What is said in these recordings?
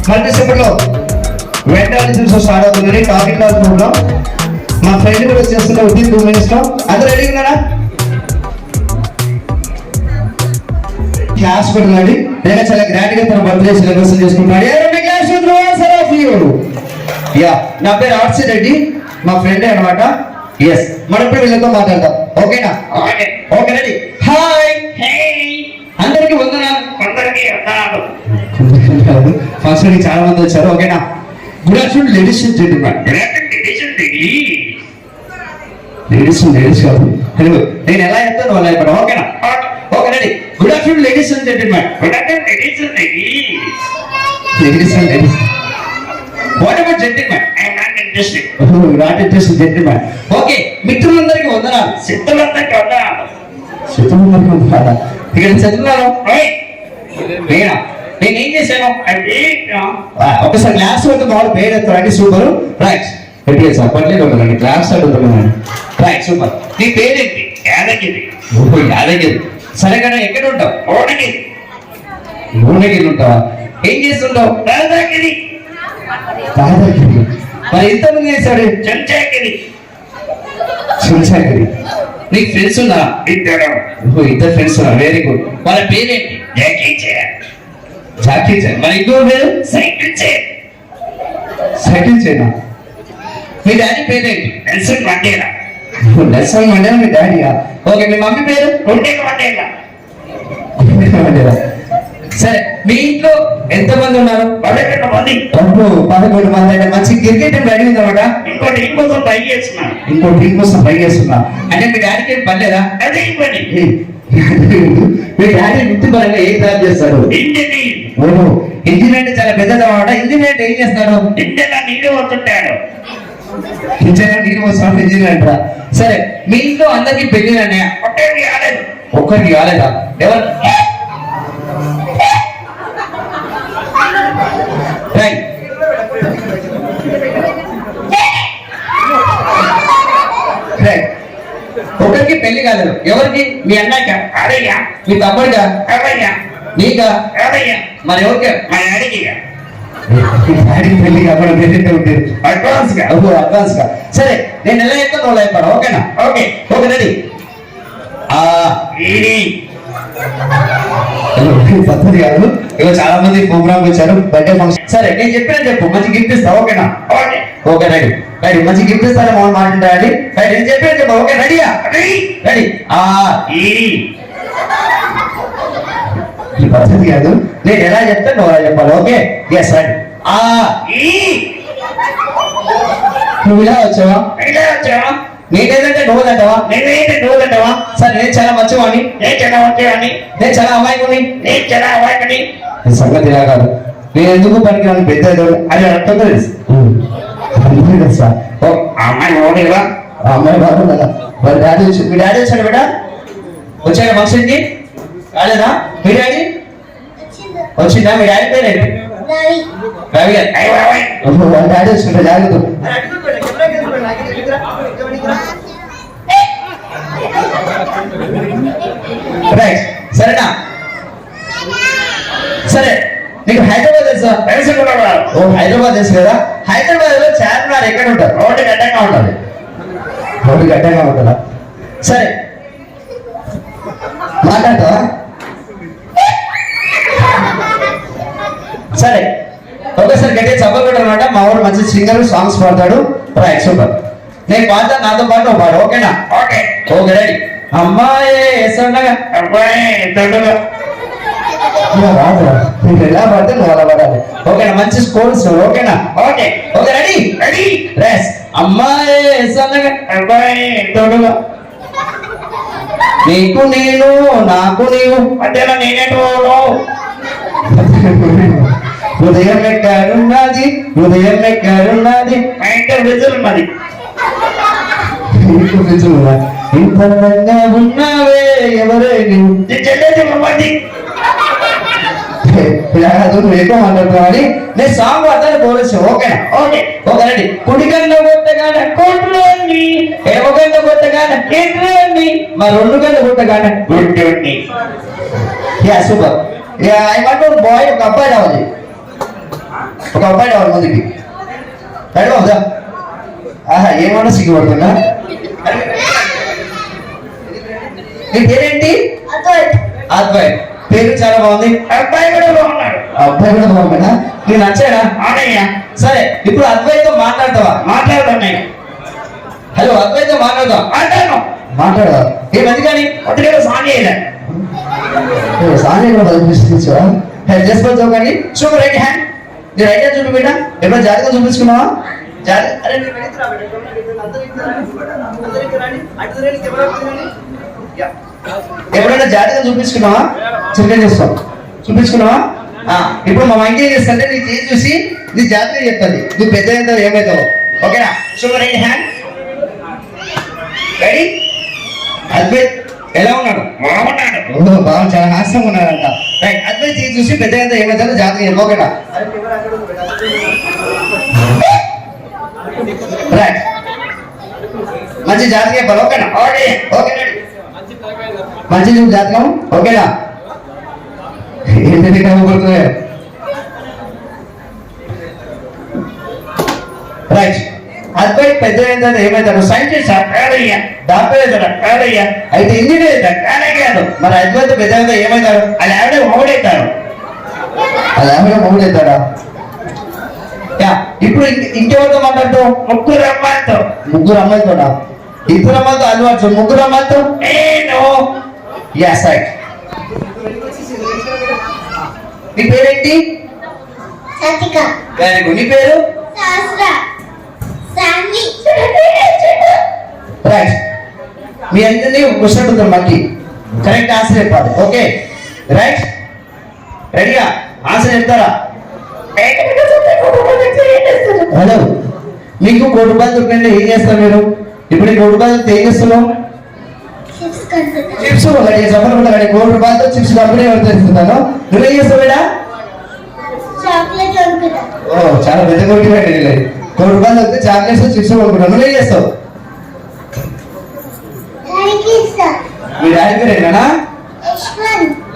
మల్టీసేపట్లో వెంటనే చూసి స్టార్ట్ అవుతుంది టాపిక్ క్లాస్ ప్రోగ్రామ్. మా ఫ్రెండ్ కూడా చేస్తున్న విత్ 2 minutes లో అందరూ రెడీ ఉన్నారా? క్లాస్ పెట్టుకోండి. నేను చాలా గ్రాండ్ గా తన బర్త్డే సెలబ్రేషన్ చేసుకుంటున్నాడు. నా పేరు ఆర్సి రెడ్డి, మా ఫ్రెండ్ అనమాట. ఎస్, మనం ఇప్పుడు వీళ్ళతో మాట్లాడతాం. ఓకేనా? Okay ready. హాయ్, అందరికి వందనాలు. ఫంక్షన్ కి చాలా మంది వచ్చారు. ఓకేనా? Good afternoon ladies and gentlemen. Ladies కాదు, హలో. నేను ఎలా చెప్తాను అలా చెప్పడం. ఓకేనా? Okay ready. Good afternoon ladies and gentlemen. Ladies and ladies. What about gentlemen? Not interested gentlemen. Okay, మిత్రులందరికీ వందనాలు. శత్రులందరికీ వందనాలు. ఇక్కడ చదువున్నాను. నేనా? నేనేం చేశాను? ఒకసారి క్లాస్ వద్ద మామూలు పేరు ఎత్తారండి. సూపర్. రైట్, పెట్టేది సార్ పర్లేదు. ఉంటుందండి క్లాస్ అడుగుతున్నాను. Right, super. నీ పేరేంటి? యాదగిరి. ఓహో, యాదగిరి. సరే కదా, ఎక్కడ ఉంటావు? భువనగిరి ఉంటావా? ఏం చేస్తుంటావు? దాదాగిరి. మరి ఇంతమంది చేశాడు? చెంచాగిరి. నీకు ఫ్రెండ్స్ ఉన్నా? ఇద్దరు ఫ్రెండ్స్ ఉన్నా. Very good. వాళ్ళ పేరేంటి? Jackie Chan. మరి ఇంకో పేరు? Cycle China. మీ డాడీ పేరేంటి? Nelson Mandela. మీ డాడీయా? ఓకే, మీ మమ్మీ పేరు? మండేలా. సరే, మీ ఇంట్లో ఎంతమంది ఉన్నారు? 11 మంది. 11 మంది అంటే మంచి క్రికెట్ రెడీ ఉందన్నమాట. ఇంకో టీం కోసం ట్రై చేస్తున్నా. అంటే మీ డాడీకి ఏం పర్లేదా? అదే పని. మీ డాడీ వృత్తి పరంగా ఏం తయారు చేస్తారు? ఓహో, ఇంజిన్ అంటే చాలా పెద్దది అన్నమాట. ఇంజిన్ అంటే ఏం చేస్తాడు? ఇంజిన్ నీళ్ళు వస్తుంటాడు. ఇంజిన్ అంటారా? సరే, మీ ఇంట్లో అందరికి పెళ్లి అన్నయ్య? ఒక్కరికి కాలేదా? ఎవరు? ఒకరికి పెళ్లి కాలేదు. ఎవరికి? మీ అన్నయ్య. అరయ్యా. మీ తమ్ముడిగా? అరయ్యా. నీకా? అరయ్యా. మరి ఎవరికి? మా డాడీకి. పెళ్లి కాబట్టి అడ్వాన్స్ గా. సరే, నేను ఎలా చెప్తాను అలా చెప్పాను. ఓకేనా? Okay ready. పద్ధతి కాదు. ఇక చాలా మంది ప్రోగ్రామ్ వచ్చారు, బర్త్డే ఫంక్షన్. సరే, నేను చెప్పినా చెప్పు, మంచి గిఫ్ట్ ఇస్తా. ఓకేనా? Okay ready. మంచి గిఫ్ట్ ఇస్తాను మౌన్ మాట్లాడాలి. నేను చెప్పినా చెప్పు. ఓకే రెడీయా? రెడీ. ఈ పద్ధతి కాదు. నేను ఎలా చెప్తాను నువ్వు అలా చెప్పాలి. ఓకే? Yes ready. నువ్వు ఇలా వచ్చావా? నేనేదంటే నువ్వుదంటావా? సరే, నేను చాలా మంచివాణి. నేను చాలా అమాయకుని. సంగతి ఇలా కాదు. నేను ఎందుకు పనికిరాను? పెద్ద అది అర్థం తెలుసు. అమ్మాయి బాబు కదా. మీ డాడీ వచ్చాడు బేటా? వచ్చాక ఫంక్షన్కి రాలేదా? మీ డాడీ వచ్చిందా? మీ డాడీ పేరేంటి? రవి గారు. వాళ్ళ డాడీ వచ్చిందా? జాగ్రత్త. రైట్, సరేనా? సరే, నీకు హైదరాబాద్ తెలుసా? ఓ, హైదరాబాద్ తెలుసు కదా. హైదరాబాద్ లో చార్మినార్ ఎక్కడ ఉంటారు? రోడ్డు గడ్డంగా ఉంటుందా? సరే, మాట్లాడతావా? సరే, ఒకసారి గట్టిగా చెప్పకూడదు అనమాట. మా ఊరు మంచి సింగర్, సాంగ్స్ పాడతాడు. Right, super. నేను పాడతాను, నాతో పాటు పాడు. ఓకేనా? Okay ready. అమ్మాయి సన్నగా, అబ్బాయి దొడ్డుగా. నీకు ఎలా పడితే నువ్వు అలా పడాలి. ఓకేనా? మంచి స్కోర్స్. ఓకేనా? Okay ready. రేస్. అమ్మాయి సన్నగా, అబ్బాయి దొడ్డుగా. నీకు నేను, నాకు నీవు, మధ్యలో నేనేటో. హృదయం ఎక్కడున్నది? మా ఇంట్లో విజులున్నది. ఇంత ఉన్నావే ఎవరే నువ్వు? ఎక్కువ మాట్లాడుతున్నావు. నేను సాంగ్ అర్థాలు కోరచ్చు. ఓకేనా? Okay ready. కుడి గంట కొట్టగానే కొట్టులోని, ఎడమ గంట కొట్టగానే ఎటులోని, మా 2 గంట కొట్టగానే గుడ్డోని. సూపర్. ఐ వాంట్ బాయ్, ఒక అబ్బాయి రావాలి. ఒక అబ్బాయి రావాలి ముందుకి. రెడీ అవుదా? ఆహా, ఏమన్నా సిగ్గుపడుతున్నా. నీ పేరేంటి? అద్వైత్. పేరు చాలా బాగుంది. అబ్బాయి కూడా బాగున్నాడు. అబ్బాయి కూడా బాగున్నాడా? నేను నచ్చాడా? అవునయ్యా. సరే, ఇప్పుడు అద్వైత్తో మాట్లాడతావా? మాట్లాడతాను. హలో, అద్వైత్తో మాట్లాడదాం. మాట్లాడదా? ఏ మంచి కానీ ఒట్టుగా సాంగేయలే సాంగే కూడా బదిలిపించా. జస్ట్ చౌకండి. చూపు రైట్ హ్యాండ్. నీ రైట్ హ్యాండ్ చూపి బిడ్డ. ఎప్పుడైనా జాతకం చూపించుకున్నావా? ఎప్పుడైనా జాతకం చూపించుకున్నావా? చికెన్ చేస్తావు. చూపించుకున్నావా? ఇప్పుడు మా మంకి ఏం చేస్తా అంటే నీ చేసి చూసి నీ జాతకం చెప్తుంది. నువ్వు పెద్ద అవుతావు ఏమవుతావు. ఓకేనా? చూపు రైట్ హ్యాండ్. రెడీ? అద్వైత్ ఎలా ఉన్నాడు? బాగున్నాడు. బాగా చాలా హాస్యంగా ఉన్నాడంట. రైట్. అద్వైత్ చేసి చూసి పెద్ద ఏమవుతారో జాతకం చెప్పు. ఓకేనా? రైట్. మంచి జాతకం చెప్పాలి. ఓకేనా? ఓకే. మంచి జాతకం. ఓకేనా? ఏంటంటే కనుగొడుతున్నాయో. రైట్. అద్వైత్ పెద్ద ఏమవుతాడు? సైంటిస్ట్. డాక్టర్ అవుతాడు. అయితే ఇంజనీర్ అవుతాడు. మరి అద్వైత్ పెద్ద ఏమవుతాడు? అది ఆవిడ మొగుడవుతాడు. అది ఆవిడ మొగుడవుతాడా? ఇప్పుడు ఇంకెవరితో మాట్లాడుతూ? ముగ్గురు అమ్మాయితో. ముగ్గురు అమ్మాయితోనా? ఇద్దరు అమ్మాయితో అలవాటు. ముగ్గురు అమ్మాయితో నీ పేరేంటి? Very good. నీ పేరు? రైట్. మీ అందరినీ కూర్చుంటుంది మాకి. కరెక్ట్ ఆన్సర్ చెప్పాలి. Okay right. రెడీగా? ఆన్సర్ చెప్తారా? హలో, మీకు ₹1 దొరికింటే ఏం చేస్తారు మీరు? ఇప్పుడు ₹1 ఏం చేస్తున్నావు? చిప్స్. ఒకటి సఫర్ ₹1 చిప్స్ కంపెనీ ఎవరు తెలుస్తున్నాను. నువ్వేం చేస్తావు మేడా? ఓ, చాలా పెద్ద కొట్టి పెట్టండి. ₹1 దొరికితే చాక్లెట్స్ చిప్స్ కొనుక్కుంటావు. నువ్వేం చేస్తావు? మీ డాడీ పేరు ఏంటన్నా?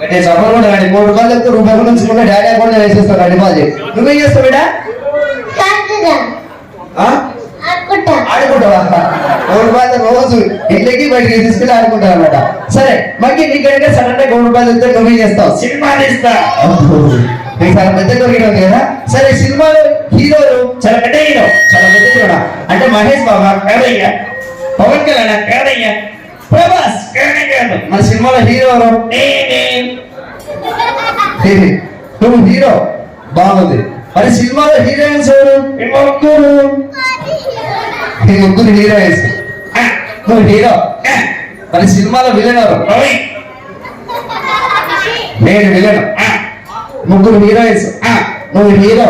అంటే సఫర్ కూడా రండి. ₹1 దొరికితే ₹1 నుంచి డాడీ అకౌంట్ వేసేస్తావు డిపాజిట్. నువ్వేం చేస్తావు మేడా? ఆడుకుంటావా? ₹1 రోజు ఇంట్లోకి బయటకి తీసుకెళ్ళి ఆడుకుంటావు అనమాట. సరే, మనకి నీకంటే సడన్ గా ₹1 దొరికితే నువ్వేం చేస్తావు? సినిమా తీస్తా. మీకు చాలా పెద్ద దొరికిన ఉంది కదా. సరే, సినిమాలో హీరోలు చాలా పెద్ద హీరో. చాలా పెద్ద హీరోడా అంటే మహేష్ బాబా కాదయ్యా, పవన్ కళ్యాణ్ కాదయ్యా, ప్రభాస్ కాదు. మన సినిమాలో హీరో నువ్వు హీరో. బాగుంది. మరి సినిమాలో హీరోయిన్స్ ఎవరు? ముగ్గురు హీరోయిన్స్. నువ్వు హీరో. మరి సినిమాలో విలన్ ఎవరు? నేను విలన్. ముగ్గురు హీరోయిన్స్. నువ్వు హీరో.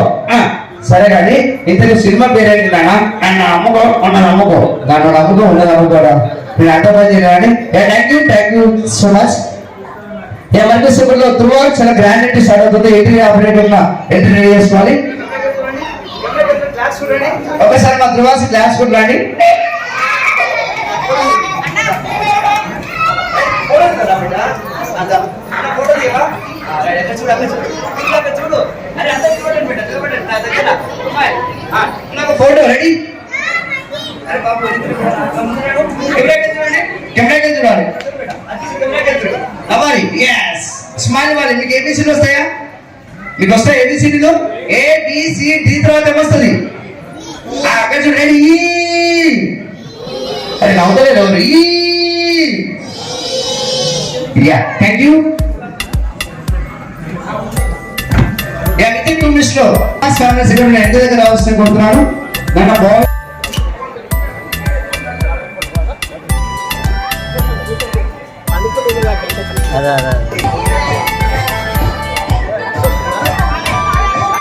సరే కానీ ఇతని సినిమా పేరేంటి నాన్న? నన్ను అమ్ముకో, ఉన్నది అమ్ముకో. నన్ను నమ్ముకో, ఉన్నది అమ్ముకోరా. నేను అర్థమైంది కానీ థ్యాంక్ యూ సో మచ్. మనకి సూపర్లో త్రూ చాలా గ్రాండ్ స్టార్ట్ అవుతుంది. ఎంట్రీ ఆపరేటర్ ఎంట్రీ చేసుకోవాలి. ఒకసారి మా ధృవాసి క్లాస్ కూడా రండి. Photo ready? కెమెరా చూడాలి. నవ్వాలి. స్మైల్ ఇవ్వాలి. మీకు ఏబిసిడీలు వస్తాయా? మీకు వస్తాయి ఏబిసిడీలు? ABCD తర్వాత ఏమొస్తుంది? అక్కడ చూడండి. అది నవ్వుతలేదు ఎవరు? Thank you. With in 2 minutes లో ఎంత దగ్గర అవసరం కొడుతున్నాను. నన్ను బాగా అదే